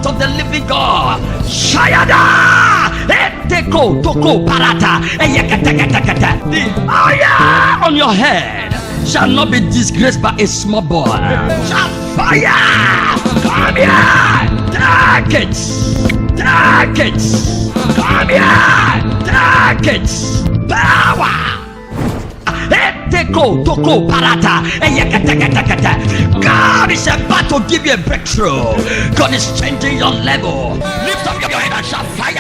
Spirit of the living God. Shayada! Eteko toko parata. The fire on your head shall not be disgraced by a small boy. Shall fire! Come here! Take it! Take it! Come here! Take it! Power! Eteko toko parata. God is about to give you a breakthrough. God is changing your level. Lift up your head and shout fire.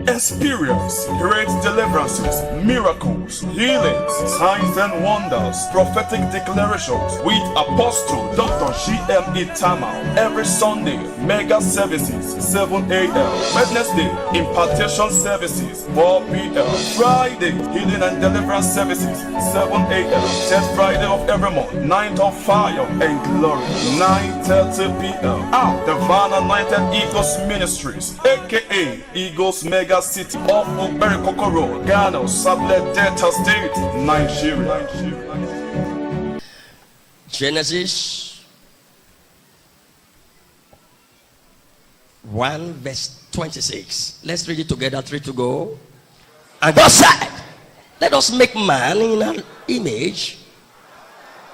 Experience great deliverances, miracles, healings, signs and wonders, prophetic declarations with Apostle Dr. G.M. Itama every Sunday, mega services 7 a.m. Wednesday, impartation services 4 p.m. Friday, healing and deliverance services 7 a.m. 10th Friday of every month, night of fire and glory 9:30 p.m. Divine Anointed Eagles Ministries, aka Eagles Mega City off Oberikoko Road, Ghana, Sablet Delta State, Nigeria. Genesis 1 verse 26. Let's read it together. 3 to go. And God said, let us make man in our image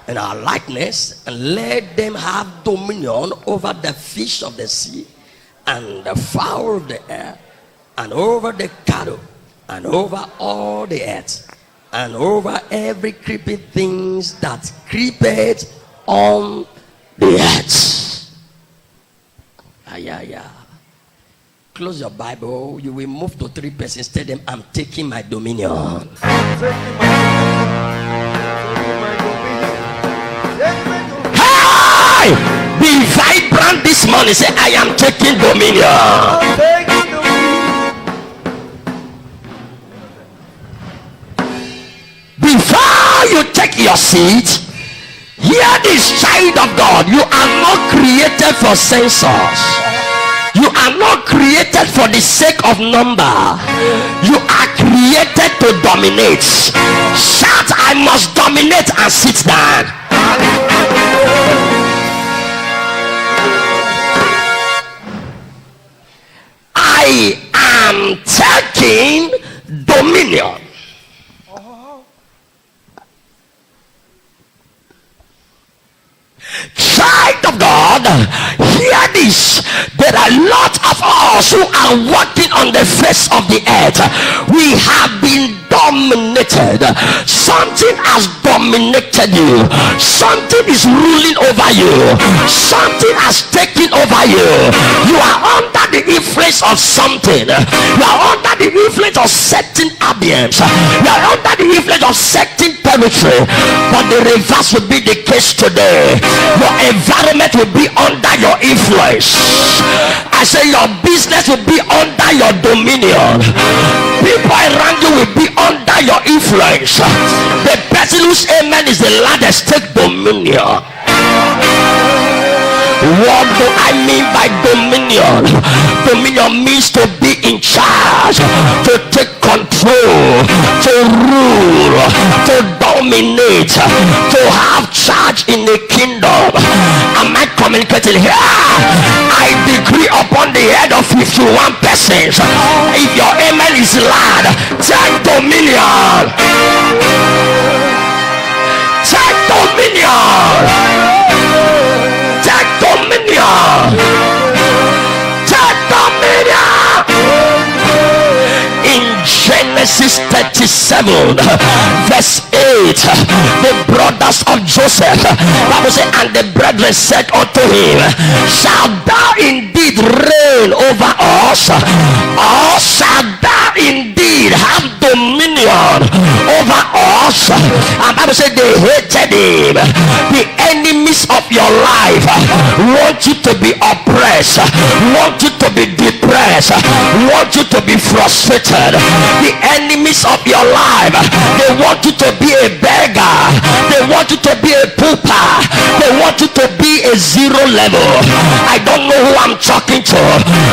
and our likeness, and let them have dominion over the fish of the sea and the fowl of the air, and over the cattle, and over all the earth, and over every creeping things that creepeth on the earth. Close your Bible. You will move to 3 persons. Tell them, I'm taking my dominion. Hey! Be vibrant this morning. Say, I am taking dominion. Before you take your seat, hear this, child of God. You are not created for census. You are not created for the sake of number. You are created to dominate. Shout, I must dominate, and sit down. I am taking dominion. Child of God, hear this. There are lots of us who are walking on the face of the earth. We have been dominated. Something has dominated you. Something is ruling over you. Something has taken over you. You are under the influence of something. You are under the influence of certain ambience. You are under the influence of certain territory. But the reverse will be the case today. Your environment will be under your influence. I say your business will be under your dominion. People around you will be under your influence. The person whose amen is the loudest take dominion. What do I mean by dominion? Dominion means to be in charge, to take control, to rule, to dominate, to have charge in the kingdom. Am I communicating here? I decree upon the head of 51 persons. If your amen is loud, take dominion. Take dominion. Take dominion. Take dominion. In Genesis 37 verse 8, the brothers of Joseph, Bible said, and the brethren said unto him, shalt thou indeed reign over us, or shalt thou indeed have dominion over us? And Bible said they hated him. The enemies of your life want you to be oppressed, want you to be depressed, want you to be frustrated. The enemies of your life, they want you to be a beggar, they want you to be a pauper, they want you to be a zero level. I don't know who I'm talking to,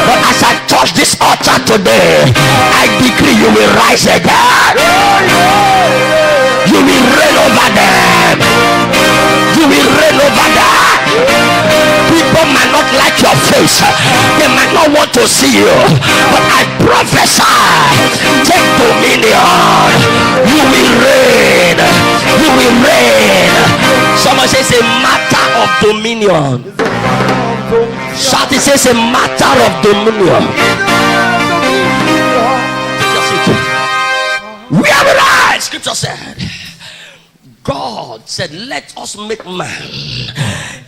but as I touch this altar today, I decree you will rise again. You will reign over them. You will reign over them. People might not like your face, they to see you, but I prophesy, take dominion. You will reign. You will reign. Someone says a matter of dominion. Shout, it says a matter of dominion. Where will I? Scripture said, God said, let us make man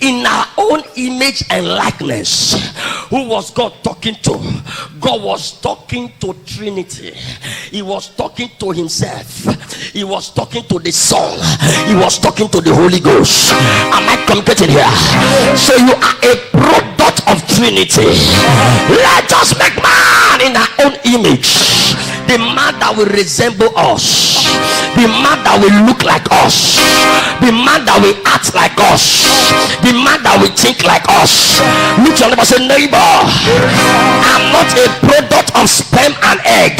in our own image and likeness. Who was God talking to? God was talking to Trinity. He was talking to himself. He was talking to the Son. He was talking to the Holy Ghost. Am I communicating here? So you are a product of Trinity. Let us make man in our own image. The man that will resemble us, the man that will look like us, the man that will act like us, the man that will think like us. Look your neighbor, say, neighbor, I'm not a product of sperm and egg.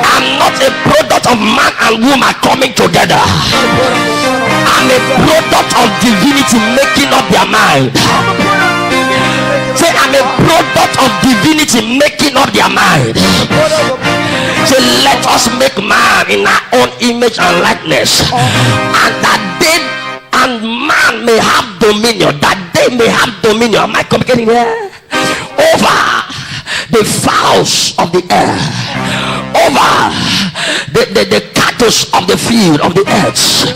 I'm not a product of man and woman coming together. I'm a product of divinity making up their mind. Say, I'm a product of divinity making up their mind. Say, let us make man in our own image and likeness, and that they and man may have dominion. That they may have dominion. Am I communicating here? Over the fowls of the air, over the cattle of the field of the earth,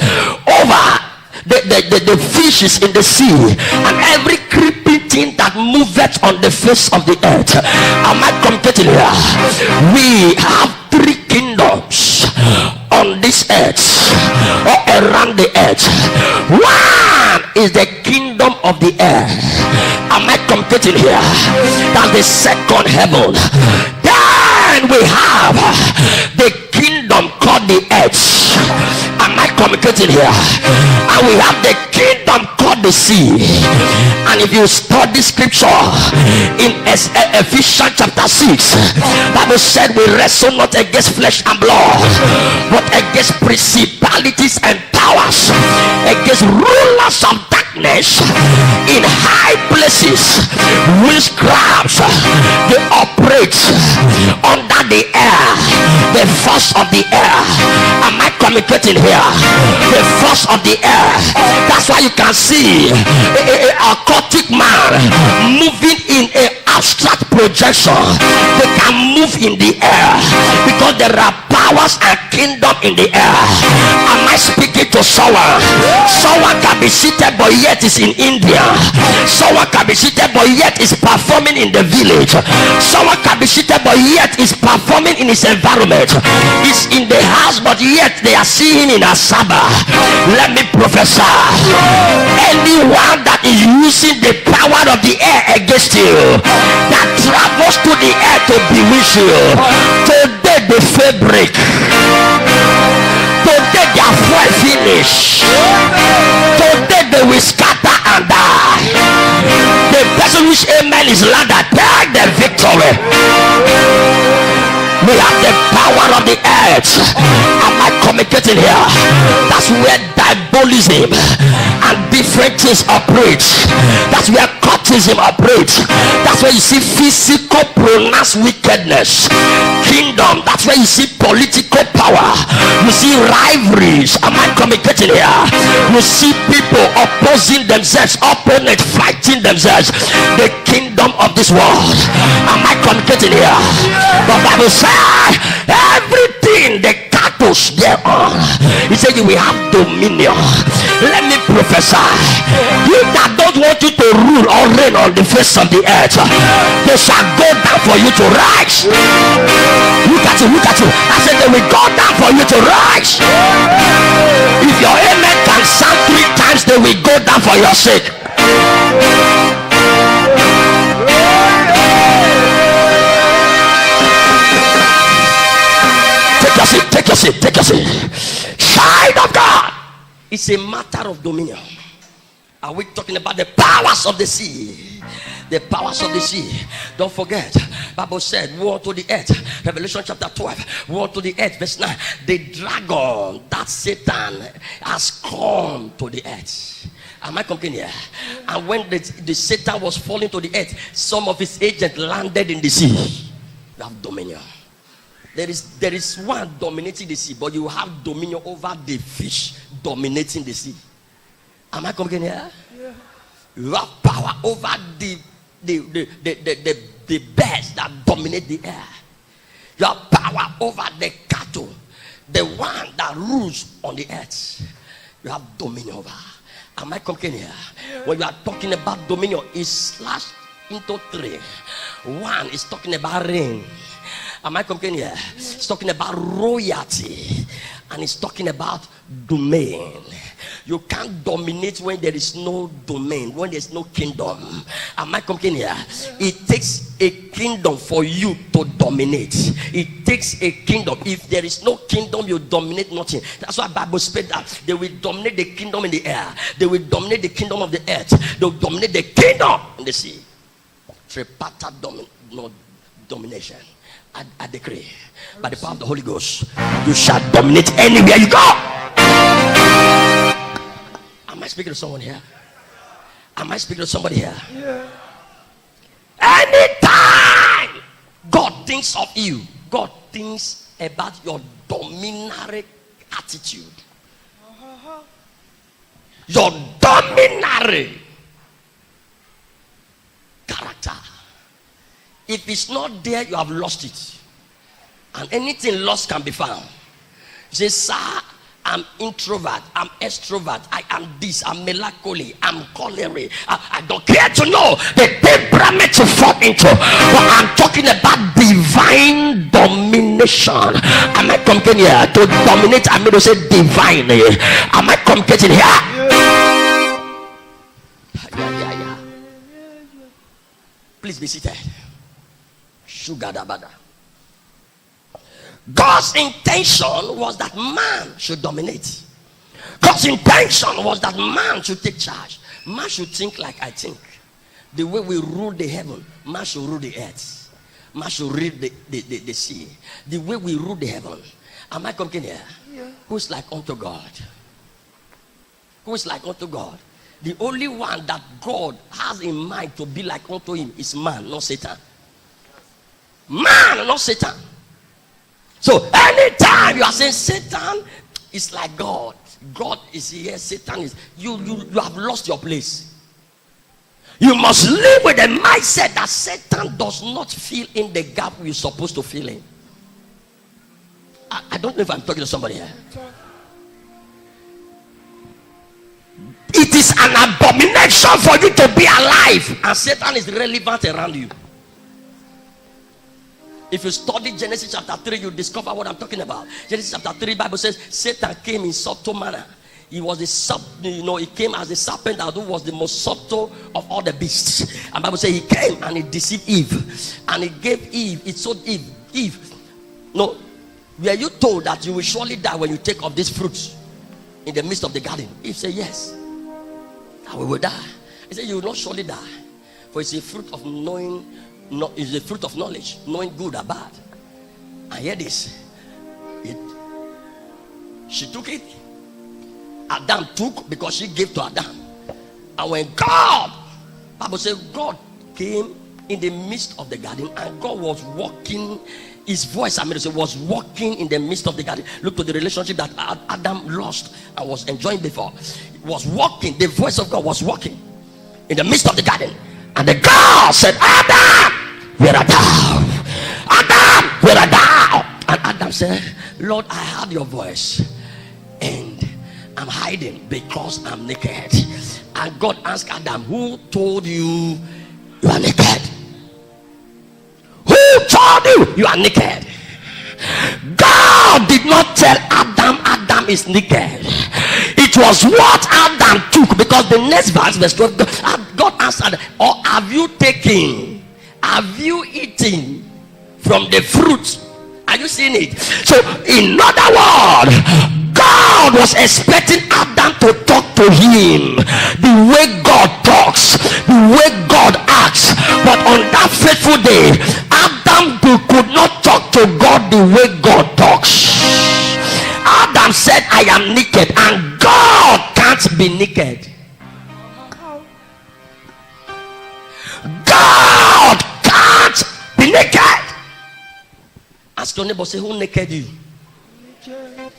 over the fishes in the sea, and every creeping thing that moveth on the face of the earth. Am I communicating here? We have 3 kingdoms on this earth, or around the earth. One is the kingdom of the air. Am I communicating here? That's the second heaven. Then we have the kingdom called the earth. Am I communicating here? And we have the kingdom called the sea. And if you study scripture in Ephesians chapter 6, Bible said we wrestle not against flesh and blood, but against principalities and powers, against rulers of darkness in high places, witchcrafts. They operate under the air, the force of the air. Am I communicating here? The force of the air. That's why you can see a occultic man moving in a abstract projection. They can move in the air because there are powers and kingdom in the air. Am I speaking to someone? Someone can be seated but yet is in India. Someone can be seated but yet is performing in the village. Someone can be seated but yet is performing in his environment. He's in the house but yet they are seeing him in Asaba. Let me prophesy. Anyone that is using the power of the air against you, that travels to the air to bewitch you, today the fabric, today their fuel finish, today they will scatter and die. The person which amen is louder, take the victory. We have the power of the earth. Am I communicating here? That's where diabolism and different things operate. That's where cultism operates. That's where you see physical pronounced wickedness. Kingdom, that's where you see political power. You see rivalries. Am I communicating here? You see people opposing themselves, opponents fighting themselves. The kingdom of this world. Am I communicating here? The Bible says everything the cattle thereon, he said you will have dominion. Let me prophesy, you that don't want you to rule or reign on the face of the earth, they shall go down for you to rise. Look at you, look at you. I said they will go down for you to rise. If your amen can sound 3 times, they will go down for your sake. Take your seat, take your seat. Child of God, it's a matter of dominion. Are we talking about the powers of the sea? The powers of the sea. Don't forget, Bible said, woe to the earth. Revelation chapter 12, woe to the earth, verse 9. The dragon, that Satan, has come to the earth. Am I complaining here? And when the Satan was falling to the earth, some of his agents landed in the sea. You have dominion. There is one dominating the sea, but you have dominion over the fish dominating the sea. Am I complaining here? Yeah. You have power over the birds that dominate the air. You have power over the cattle, the one that rules on the earth. You have dominion over. Am I complaining here? Yeah. When you are talking about dominion, it's slashed into three. One is talking about reign. Am I complaining here? It's talking about royalty, and it's talking about domain. You can't dominate when there is no domain, when there's no kingdom. Am I complaining here? It takes a kingdom for you to dominate. It takes a kingdom. If there is no kingdom, you dominate nothing. That's why the Bible said that they will dominate the kingdom in the air. They will dominate the kingdom of the earth. They will dominate the kingdom in the sea. Tripartite domination. I decree, by the power of the Holy Ghost, you shall dominate anywhere you go. Am I speaking to someone here? Am I speaking to somebody here? Yeah. Anytime God thinks of you, God thinks about your dominatory attitude. Your dominatory character. If it's not there, you have lost it. And anything lost can be found. You say, sir, I'm introvert, I'm extrovert, I am this, I'm melancholy, I'm choleric. I don't care to know the temperament you fall into. But I'm talking about divine domination. Am I coming here to dominate? I mean to say divine. Am I coming here? Yeah. Please be seated. Sugadabada. God's intention was that man should dominate. God's intention was that man should take charge. Man should think like I think. The way we rule the heaven, man should rule the earth. Man should rule the sea. The way we rule the heaven. Am I coming here? Yeah. Who's like unto God? Who is like unto God? The only one that God has in mind to be like unto him is man, not Satan. Man, not Satan. So anytime you are saying Satan is like God, God is here, Satan is, you have lost your place. You must live with the mindset that Satan does not fill in the gap you're supposed to fill in. I don't know if I'm talking to somebody here. It is an abomination for you to be alive and Satan is relevant around you. If you study Genesis chapter 3, you discover what I'm talking about. Genesis chapter 3, Bible says Satan came in subtle manner. He was he came as a serpent that was the most subtle of all the beasts. And Bible says he came and he deceived Eve. And he gave Eve, it told Eve, no, were you told that you will surely die when you take of this fruit in the midst of the garden? Eve said yes. That we will die. He said you will not surely die. For it's a fruit of knowing. No, it's the fruit of knowledge, knowing good or bad. And hear this. She took it. Adam took because she gave to Adam. And when Bible says God came in the midst of the garden and God was walking. His voice, was walking in the midst of the garden. Look to the relationship that Adam lost and was enjoying before. It was walking. The voice of God was walking in the midst of the garden. And the God said, Adam, where art thou? Adam, where art thou? And Adam said, Lord, I heard your voice and I'm hiding because I'm naked. And God asked Adam, who told you you are naked? Who told you you are naked? God did not tell Adam is naked. It was what Adam took, because the next verse 12, God asked Adam, or have you taken, have you eaten from the fruit? Are you seeing it? So in other words, God was expecting Adam to talk to him the way God talks, the way God acts. But on that faithful day, Adam could not talk to God the way God talks. Adam said, I am naked, and God can't be naked. Ask your neighbor, say, who naked you?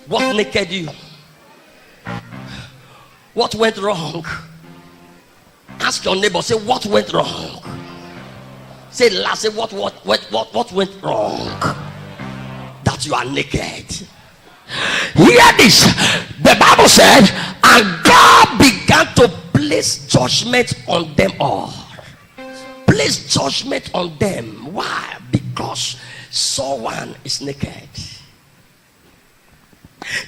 What naked you? What went wrong? Ask your neighbor, say, what went wrong? Say last, say what went wrong? That you are naked. Hear this. The Bible said, and God began to place judgment on them all. Place judgment on them. Why? Because someone is naked.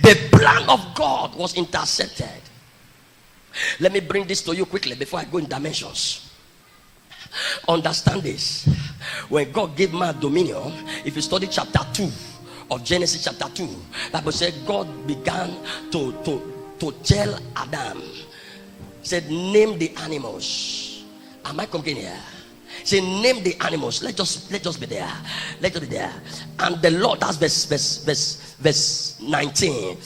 The plan of God was intercepted. Let me bring this to you quickly before I go in dimensions. Understand this. When God gave man dominion, if you study chapter 2 of Genesis chapter 2, Bible said God began to tell Adam, said, name the animals. Am I coming here? Say, name the animals. Let's just be there. Let's just be there. And the Lord, that's verse 19.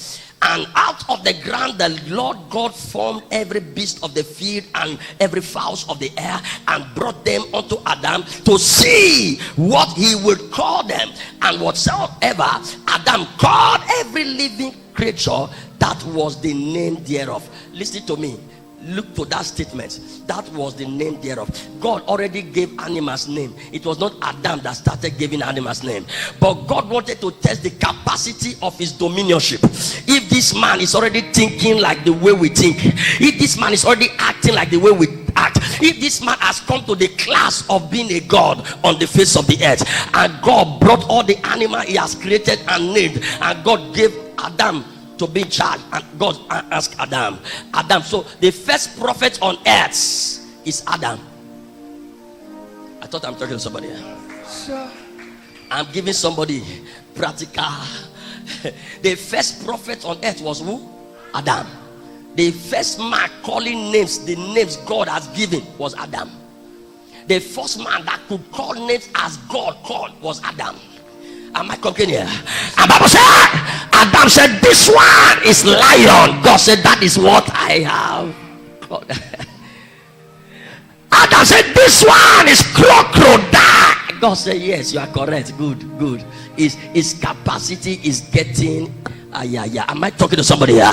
And out of the ground the Lord God formed every beast of the field and every fowls of the air, and brought them unto Adam to see what he would call them. And whatsoever Adam called every living creature, that was the name thereof. Listen to me. Look to that statement. That was the name thereof. God already gave animals name. It was not Adam that started giving animals name, but God wanted to test the capacity of his dominionship. If this man is already thinking like the way we think, if this man is already acting like the way we act, if this man has come to the class of being a God on the face of the earth, and God brought all the animals he has created and named, and God gave Adam to be in charge, and God asked Adam, so the first prophet on earth is Adam. I thought I'm talking to somebody. I'm giving somebody practical. The first prophet on earth was who? Adam. The first man calling names, the names God has given, was Adam. The first man that could call names as God called was Adam. Am I coming here? And Bible said, Adam said, this one is lion. God said, that is what I have. Adam said, this one is crocodile. God said, yes, you are correct. Good. His capacity is getting Am I talking to somebody here?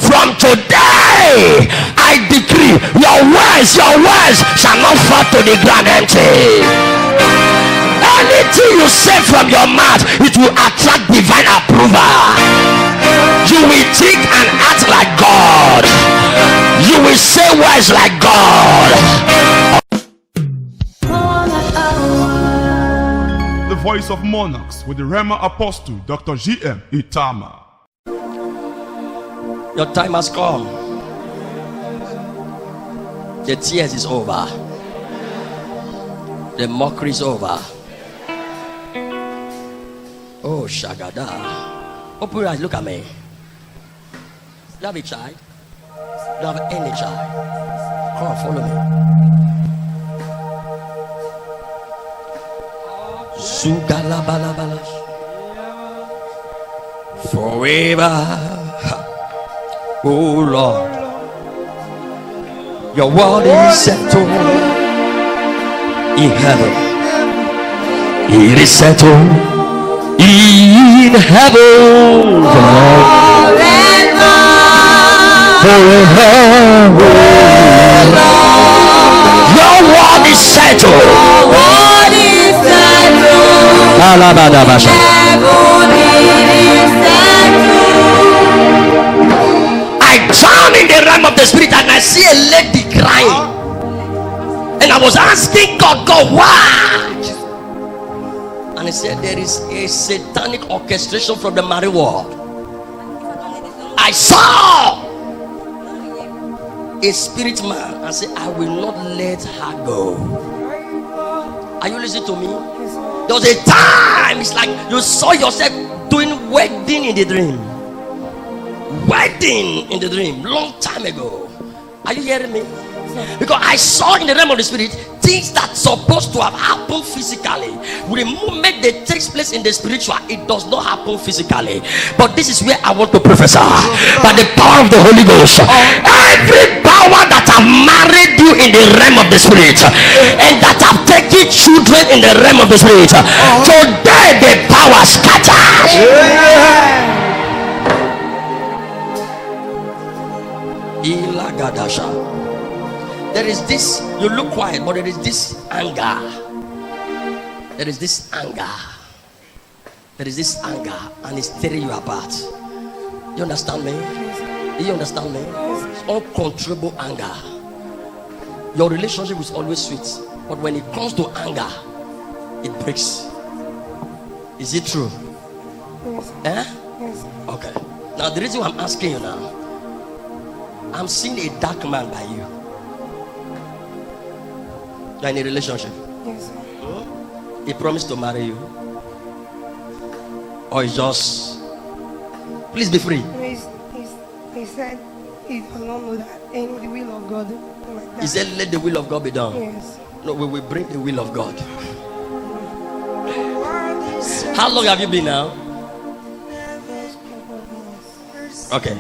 From today, I decree your words shall not fall to the ground empty. Anything you say from your mouth, it will attract divine approval. You will think and act like God. You will say words like God. The voice of monarchs with the Rhema Apostle, Dr. G.M. Itama. Your time has come. The tears is over. The mockery is over. Oh, Shagada. Open your eyes, look at me. Do you have a child? Do you have any child? Come on, follow me. Sugalabalabala. Forever. Oh Lord, your word is settled in heaven. It is settled in heaven forever. Your word is settled. I drown in the realm of the spirit and I see a lady crying, and I was asking God, why? And he said there is a satanic orchestration from the marine world. I saw a spirit man and said, I will not let her go. Are you listening to me? There was a time, it's like you saw yourself doing wedding in the dream. Wedding in the dream, long time ago. Are you hearing me? Because I saw in the realm of the spirit things that's supposed to have happened physically. With the moment that takes place in the spiritual, it does not happen physically. But this is where I want to prophesy by the power of the Holy Ghost. Every power that have married you in the realm of the spirit and that have taken children in the realm of the spirit, today the power scatter. There is this, you look quiet, but there is this anger. There is this anger. There is this anger, and it's tearing you apart. You understand me? You understand me? It's uncontrollable anger. Your relationship is always sweet, but when it comes to anger, it breaks. Is it true? Yes. Eh? Yes. Okay. Now the reason why I'm asking you now, I'm seeing a dark man by you. You're in a relationship. Yes, sir. He promised to marry you, or it's just, please be free. He said he does not know that in the will of God. Like that. He said, let the will of God be done. Yes. No, we will bring the will of God. How long have you been now? Okay.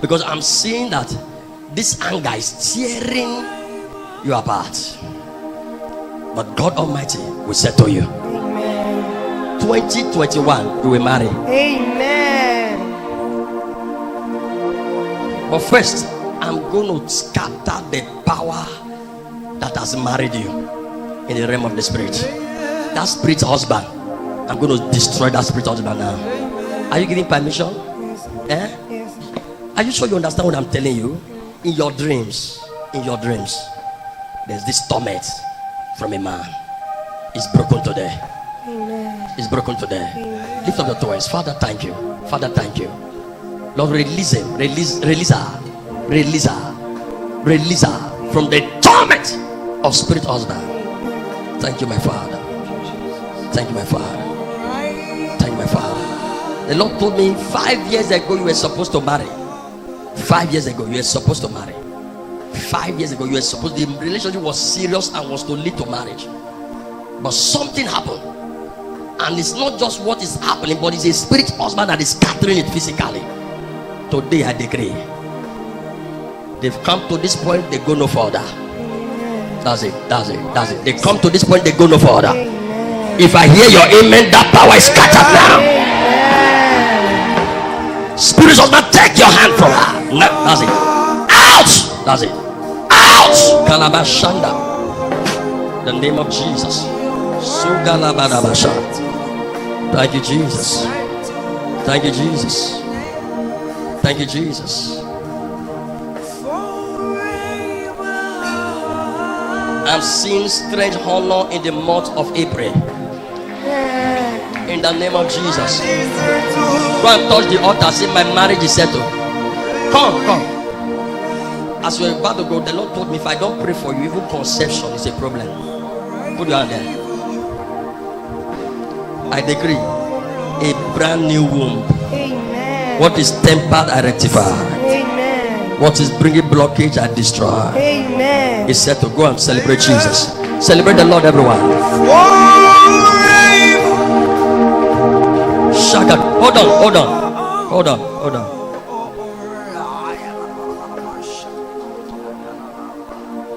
Because I'm seeing that this anger is tearing you apart. But God Almighty will settle you. Amen. 2021, you will marry. Amen. But first, I'm going to scatter the power that has married you in the realm of the spirit. That spirit husband, I'm going to destroy that spirit husband now. Are you giving permission? Yes. Eh? Yes. Are you sure you understand what I'm telling you? In your dreams, there's this torment from a man. It's broken today. Amen. It's broken today. Amen. Lift up your voice. Father, thank you. Father, thank you. Lord, release him. Release her. Release her. Release her from the torment of spirit husband. Thank you, my Father. Thank you, my Father. Thank you, my Father. The Lord told me 5 years ago you were supposed to marry. 5 years ago you were supposed to marry. 5 years ago you were supposed, the relationship was serious and was to lead to marriage. But something happened. And it's not just what is happening, but it's a spirit husband that is scattering it physically. Today I decree, they've come to this point, they go no further. That's it. They come to this point, they go no further. If I hear your amen, that power is scattered now. Spirit husband, take your hand from her. No, that's it. Out. That's it. Out. Kalabashanda. The name of Jesus. Sugalabadabasha. Thank you, Jesus. Thank you, Jesus. Thank you, Jesus. I'm seeing strange honor in the month of April. In the name of Jesus. Go and touch the altar. Say, my marriage is settled. Come. As we're about to go, the Lord told me, if I don't pray for you, even conception is a problem. Put your hand there. I decree a brand new womb. Amen. What is tempered, I rectify. Amen. What is bringing blockage, I destroy. Amen. It's set to go and celebrate Jesus. Celebrate the Lord, everyone. Shaka. Hold on.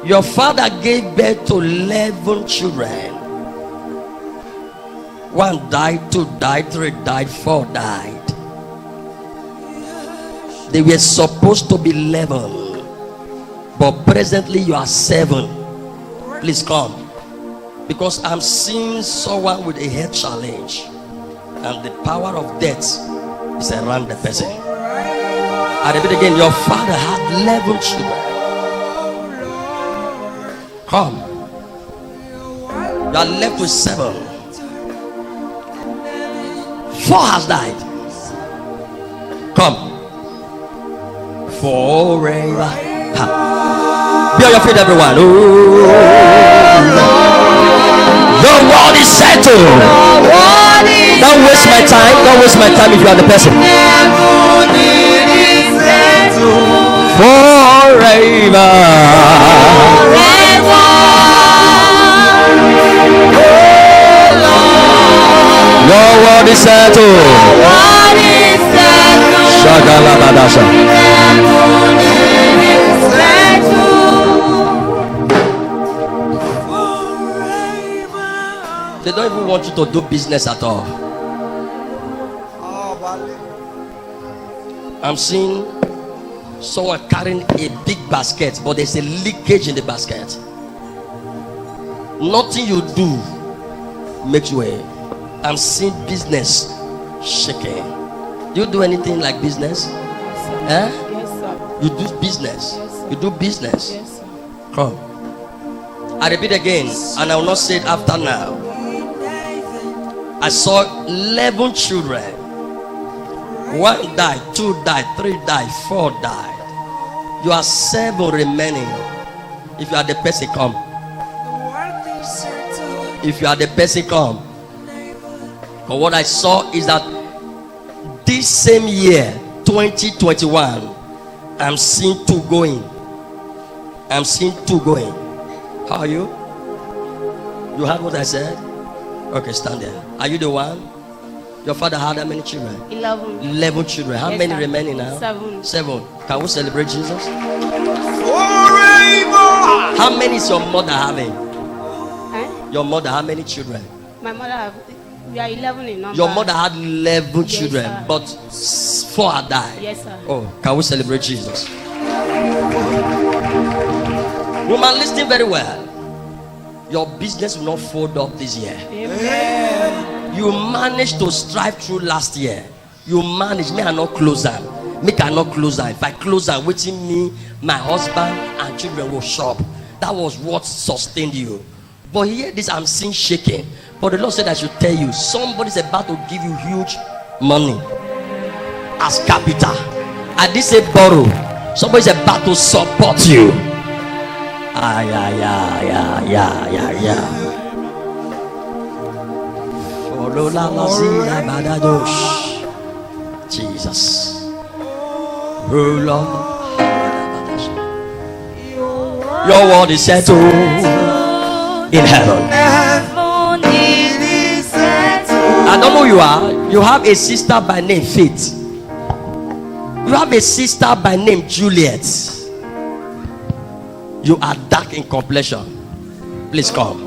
Your father gave birth to 11 children. 1 died, 2 died, 3 died, 4 died. They were supposed to be 11, but presently you are 7. Please come, because I'm seeing someone with a health challenge, and the power of death is around the person. I repeat again, your father had 11 children. Come, you are left with 7. 4 has died. Come. Forever. Be on your feet, everyone. Ooh. The world is settled. Don't waste my time. Don't waste my time if you are the person. Forever. Your world is settled. Shagalabadasha. They don't even want you to do business at all. I'm seeing someone carrying a big basket, but there's a leakage in the basket. Nothing you do makes you a. I'm seeing business shaking. Do you do anything like business? Yes, sir. You do business. Yes, sir. You do business. Yes, sir. Come. I repeat again, and I will not say it after now. I saw 11 children. 1 died, 2 died, 3 died, 4 died. You are 7 remaining. If you are the person, come. If you are the person, come. But what I saw is that this same year, 2021, I'm seeing 2 going. I'm seeing 2 going. How are you? You heard what I said? Okay, stand there. Are you the one? Your father had how many children? 11. 11 children. How Yes, many sir. remaining now? 7. 7. Can we celebrate Jesus? How many is your mother having? Your mother, how many children? My mother, we are 11 in number. Your mother had 11 Yes, children, sir. but 4 had died. Yes, sir. Oh, can we celebrate Jesus? Woman, listen very well. Your business will not fold up this year. Amen. You managed to strive through last year. You managed. Me, I not close down. Me cannot close down. If I close down, waiting me, my husband and children will shop. That was what sustained you. But here, this I'm seeing shaking. But the Lord said I should tell you, somebody's about to give you huge money as capital. I did say borrow. Somebody's about to support you. Jesus. Your word is settled in heaven. I don't know who you are. You have a sister by name Faith. You have a sister by name Juliet. You are dark in complexion. Please come.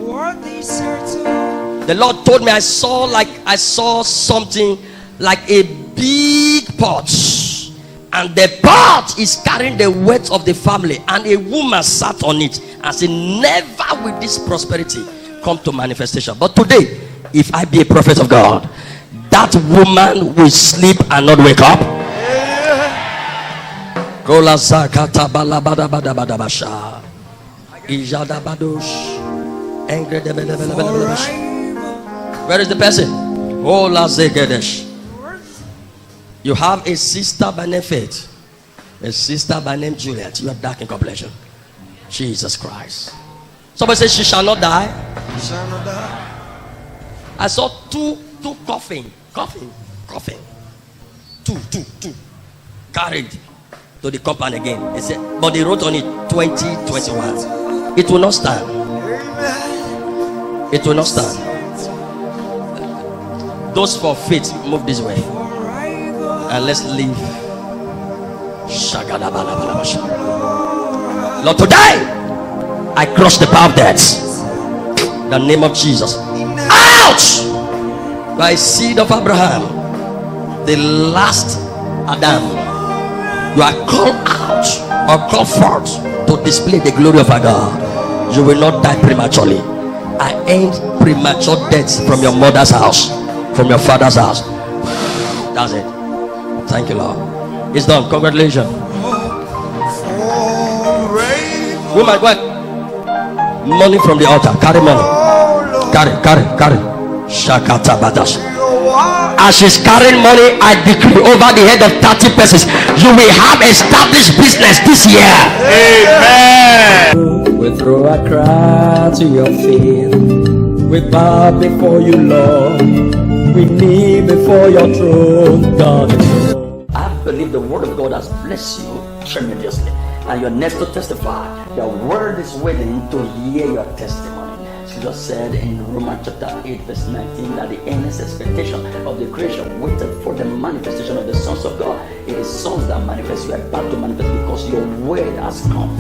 The Lord told me I saw something like a big pot, and the pot is carrying the weight of the family, and a woman sat on it and said, never will this prosperity come to manifestation. But today, if I be a prophet of God, that woman will sleep and not wake up. Where is the person? You have a sister by name Faith, a sister by name Juliet. You are dark in complexion. Jesus Christ. Somebody says she shall not die. She shall not die. I saw two coughing. Two carried to the compound again. They said, but they wrote on it 2021. It will not stand. It will not stand. Those for faith, move this way and let's leave. Lord, today I crush the power of death. In the name of Jesus. Out! By seed of Abraham, the last Adam, you are called out or called forth to display the glory of our God. You will not die prematurely. I end premature death from your mother's house, from your father's house. That's it. Thank you, Lord. It's done. Congratulations. Woman, go ahead. Money from the altar. Carry money. Carry. Shakata badash. As she's carrying money, I decree over the head of 30 persons, you will have established business this year. Amen. We throw a cry to your feet. We bow before you, Lord. We kneel before your throne, God. I believe the word of God has blessed you tremendously, and you're next to testify. Your word is waiting to hear your testimony. Scripture said in Romans chapter 8 verse 19 that the earnest expectation of the creation waited for the manifestation of the sons of God. It is sons that manifest. You are about to manifest because your word has come.